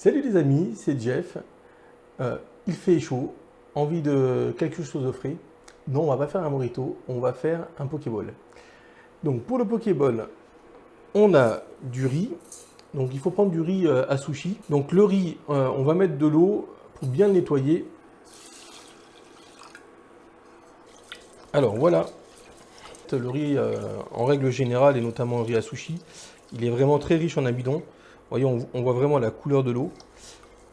Salut les amis, c'est Jeff. Il fait chaud, envie de quelque chose de frais. Non, on va pas faire un mojito, on va faire un pokéball. Donc pour le pokéball, on a du riz. Donc il faut prendre du riz à sushi. Donc le riz, on va mettre de l'eau pour bien le nettoyer. Alors voilà, le riz en règle générale et notamment le riz à sushi, il est vraiment très riche en amidon. Vous voyez, on voit vraiment la couleur de l'eau.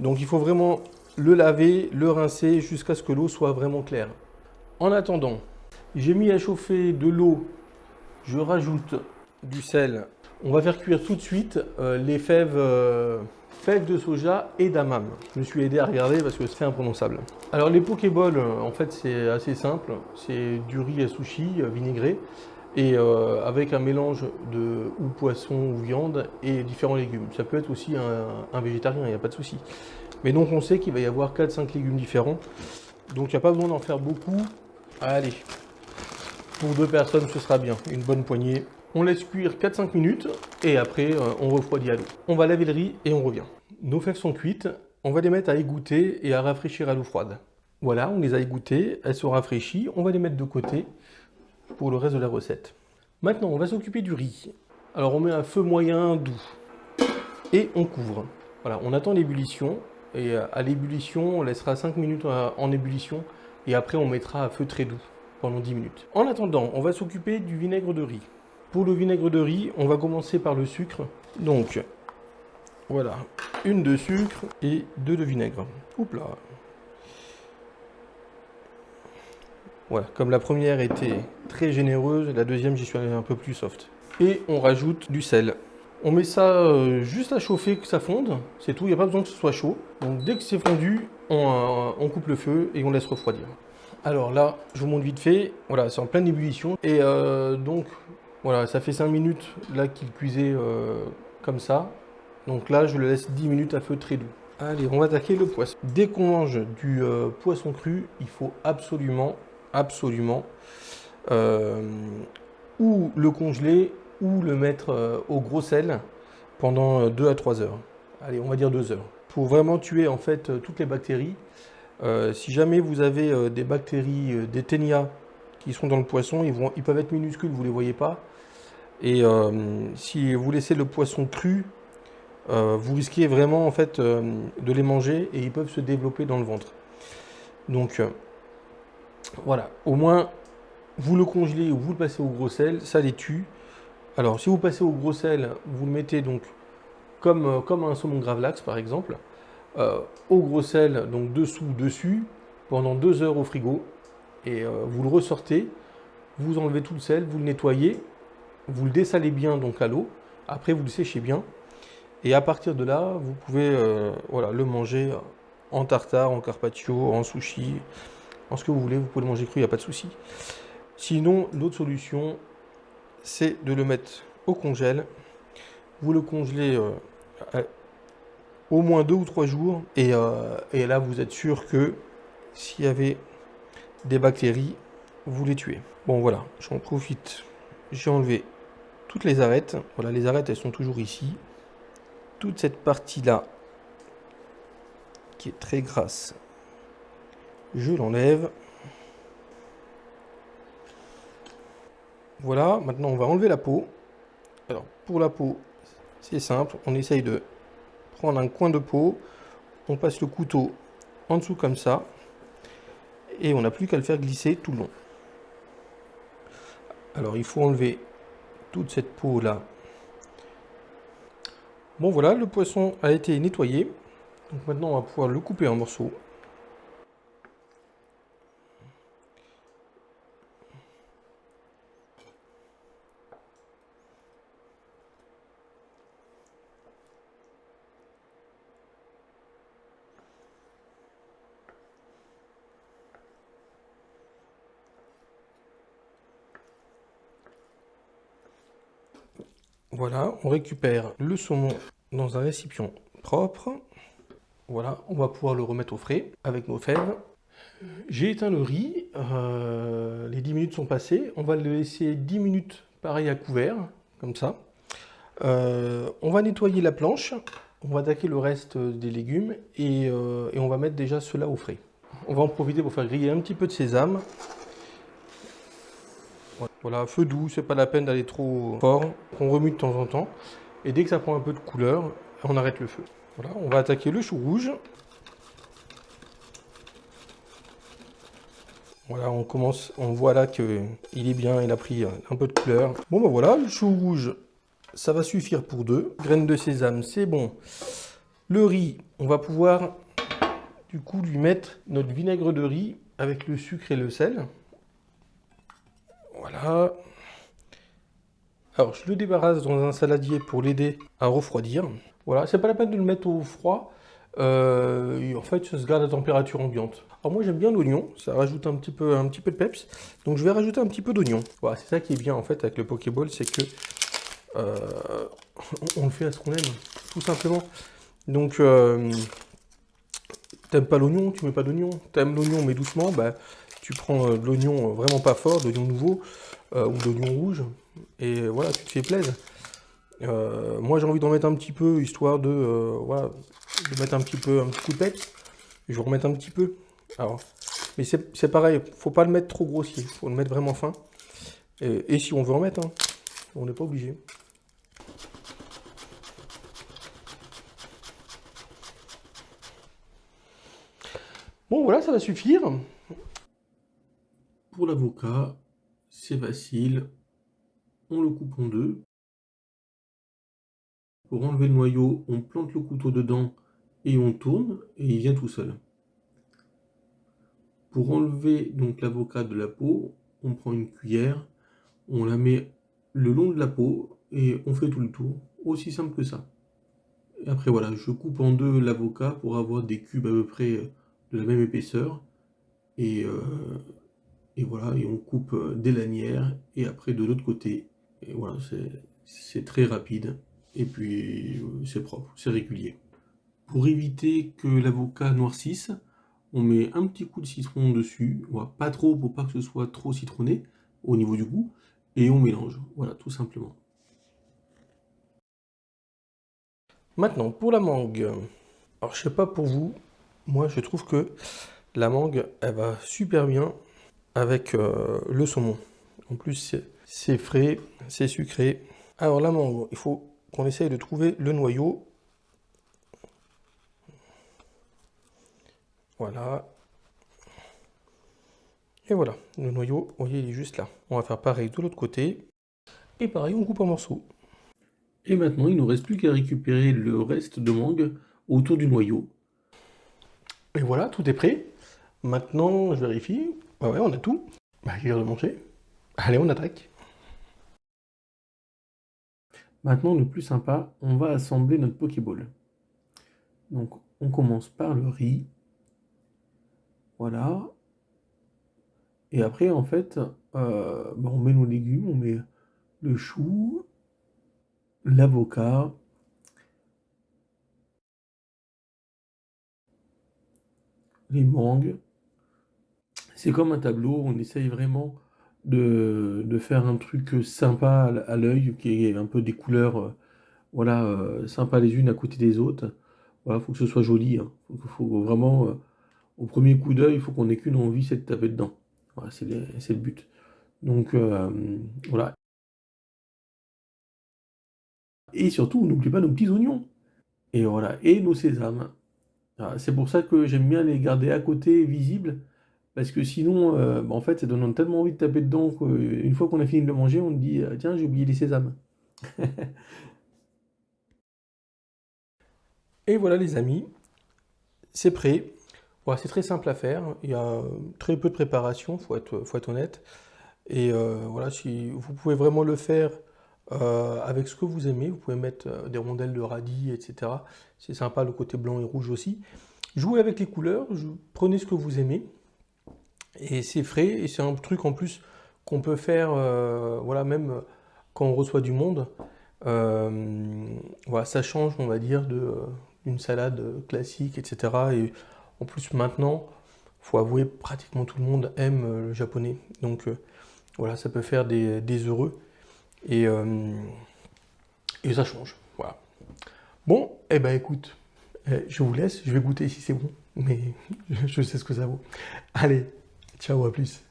Donc il faut vraiment le laver, le rincer jusqu'à ce que l'eau soit vraiment claire. En attendant, j'ai mis à chauffer de l'eau, je rajoute du sel. On va faire cuire tout de suite les fèves de soja et d'amam. Je me suis aidé à regarder parce que c'est imprononçable. Alors les pokéballs, en fait c'est assez simple. C'est du riz à sushi vinaigré et avec un mélange de ou poisson ou viande et différents légumes. Ça peut être aussi un végétarien, il n'y a pas de souci. Mais donc on sait qu'il va y avoir 4-5 légumes différents. Donc il n'y a pas besoin d'en faire beaucoup. Allez, pour 2 personnes ce sera bien, une bonne poignée. On laisse cuire 4-5 minutes et après on refroidit à l'eau. On va laver le riz et on revient. Nos fèves sont cuites, on va les mettre à égoutter et à rafraîchir à l'eau froide. Voilà, on les a égouttées, elles sont rafraîchies, on va les mettre de côté pour le reste de la recette. Maintenant on va s'occuper du riz. Alors on met un feu moyen doux et on couvre. Voilà, on attend l'ébullition et à l'ébullition on laissera 5 minutes en ébullition et après on mettra à feu très doux pendant 10 minutes. En attendant, on va s'occuper du vinaigre de riz. Pour le vinaigre de riz, on va commencer par le sucre. Donc, voilà, une de sucre et 2 de vinaigre. Oups là. Voilà, comme la première était très généreuse, la deuxième j'y suis allé un peu plus soft. Et on rajoute du sel. On met ça juste à chauffer, que ça fonde, c'est tout, il n'y a pas besoin que ce soit chaud. Donc dès que c'est fondu, on coupe le feu et on laisse refroidir. Alors là, je vous montre vite fait, voilà, c'est en pleine ébullition. Et donc, voilà, ça fait 5 minutes là qu'il cuisait comme ça. Donc là, je le laisse 10 minutes à feu très doux. Allez, on va attaquer le poisson. Dès qu'on mange du poisson cru, il faut absolument ou le congeler ou le mettre au gros sel pendant 2 à 3 heures. Allez, on va dire 2 heures. Pour vraiment tuer en fait toutes les bactéries. Si jamais vous avez des bactéries, des ténias qui sont dans le poisson, ils peuvent être minuscules, vous ne les voyez pas. Et si vous laissez le poisson cru, vous risquez vraiment en fait de les manger et ils peuvent se développer dans le ventre. Donc voilà, au moins vous le congelez ou vous le passez au gros sel, ça les tue. Alors si vous passez au gros sel, vous le mettez donc comme un saumon gravlax par exemple. Au gros sel, donc dessus, pendant 2 heures au frigo, et vous le ressortez, vous enlevez tout le sel, vous le nettoyez, vous le dessalez bien donc à l'eau, après vous le séchez bien, et à partir de là, vous pouvez voilà, le manger en tartare, en carpaccio, en sushi, en ce que vous voulez, vous pouvez le manger cru, il n'y a pas de souci. Sinon, l'autre solution, c'est de le mettre au congèle, vous le congelez au moins 2 ou 3 jours et là vous êtes sûr que s'il y avait des bactéries, vous les tuez. Bon voilà, j'en profite, j'ai enlevé toutes les arêtes. Voilà, les arêtes elles sont toujours ici. Toute cette partie là qui est très grasse, je l'enlève. Voilà, maintenant on va enlever la peau. Alors pour la peau, c'est simple, on essaye de prendre un coin de peau, on passe le couteau en dessous comme ça, et on n'a plus qu'à le faire glisser tout le long. Alors il faut enlever toute cette peau là. Bon voilà, le poisson a été nettoyé, donc maintenant on va pouvoir le couper en morceaux. Voilà, on récupère le saumon dans un récipient propre. Voilà, on va pouvoir le remettre au frais avec nos fèves. J'ai éteint le riz, les 10 minutes sont passées. On va le laisser 10 minutes pareil à couvert, comme ça. On va nettoyer la planche. on va attaquer le reste des légumes et on va mettre déjà ceux-là au frais. On va en profiter pour faire griller un petit peu de sésame. Voilà, feu doux, c'est pas la peine d'aller trop fort. On remue de temps en temps. Et dès que ça prend un peu de couleur, on arrête le feu. Voilà, on va attaquer le chou rouge. Voilà, on commence, on voit là qu'il est bien, il a pris un peu de couleur. Bon ben voilà, le chou rouge, ça va suffire pour 2. Graines de sésame, c'est bon. Le riz, on va pouvoir du coup lui mettre notre vinaigre de riz avec le sucre et le sel. Voilà. Alors je le débarrasse dans un saladier pour l'aider à refroidir. Voilà, c'est pas la peine de le mettre au froid. En fait, ça se garde à température ambiante. Alors moi j'aime bien l'oignon, ça rajoute un petit peu de peps. Donc je vais rajouter un petit peu d'oignon. Voilà, c'est ça qui est bien en fait avec le Pokéball, c'est que on le fait à ce qu'on aime, tout simplement. Donc t'aimes pas l'oignon, tu mets pas d'oignon. T'aimes l'oignon mais doucement, bah tu prends de l'oignon vraiment pas fort, de l'oignon nouveau ou de l'oignon rouge. Et voilà, tu te fais plaisir. Moi j'ai envie d'en mettre un petit peu, histoire de, voilà, de mettre un petit coup de peps. Je vais remettre un petit peu. Alors, mais c'est pareil, faut pas le mettre trop grossier, faut le mettre vraiment fin. Et si on veut en mettre, hein, on n'est pas obligé. Bon voilà, ça va suffire. Pour l'avocat, c'est facile. On le coupe en deux. Pour enlever le noyau, on plante le couteau dedans et on tourne et il vient tout seul. Pour enlever donc l'avocat de la peau, on prend une cuillère, on la met le long de la peau et on fait tout le tour. Aussi simple que ça. Et après voilà, je coupe en deux l'avocat pour avoir des cubes à peu près de la même épaisseur. Et, voilà, et on coupe des lanières et après de l'autre côté. Et voilà, c'est très rapide. Et puis c'est propre, c'est régulier. Pour éviter que l'avocat noircisse, on met un petit coup de citron dessus, voilà, pas trop pour pas que ce soit trop citronné au niveau du goût, et on mélange, voilà, tout simplement. Maintenant, pour la mangue, alors je sais pas pour vous, moi je trouve que la mangue, elle va super bien avec le saumon. En plus, c'est frais, c'est sucré. Alors la mangue, il faut qu'on essaye de trouver le noyau. Voilà. Et voilà, le noyau, vous voyez, il est juste là. On va faire pareil de l'autre côté. Et pareil, on coupe en morceaux. Et maintenant, il ne nous reste plus qu'à récupérer le reste de mangue autour du noyau. Et voilà, tout est prêt. Maintenant, je vérifie. Ah ouais, on a tout. Bah, j'ai l'air de manger. Allez, on attaque. Maintenant, le plus sympa, on va assembler notre Pokéball. Donc, on commence par le riz. Voilà. Et après, en fait, on met nos légumes, on met le chou, l'avocat, les mangues. C'est comme un tableau, on essaye vraiment de faire un truc sympa à l'œil, qui est un peu des couleurs voilà, sympas les unes à côté des autres. Voilà, faut que ce soit joli, hein. Faut vraiment, au premier coup d'œil, il faut qu'on ait qu'une envie, c'est de taper dedans. Voilà, c'est le but. Donc voilà. Et surtout, on n'oublie pas nos petits oignons. Et voilà, et nos sésames. Voilà, c'est pour ça que j'aime bien les garder à côté, visibles, parce que sinon, en fait, ça donne tellement envie de taper dedans qu'une fois qu'on a fini de le manger, on se dit, tiens, j'ai oublié les sésames. Et voilà les amis, c'est prêt. Voilà, c'est très simple à faire, il y a très peu de préparation, faut être honnête. Et voilà, si vous pouvez vraiment le faire avec ce que vous aimez, vous pouvez mettre des rondelles de radis, etc. C'est sympa le côté blanc et rouge aussi. Jouez avec les couleurs, prenez ce que vous aimez. Et c'est frais, et c'est un truc en plus qu'on peut faire, voilà, même quand on reçoit du monde. Voilà, ça change, on va dire, d'une salade classique, etc. Et en plus, maintenant, faut avouer, pratiquement tout le monde aime le japonais. Donc voilà, ça peut faire des heureux. Et, et ça change. Voilà. Bon, Eh ben écoute, je vous laisse, je vais goûter si c'est bon, mais je sais ce que ça vaut. Allez, ciao, à plus.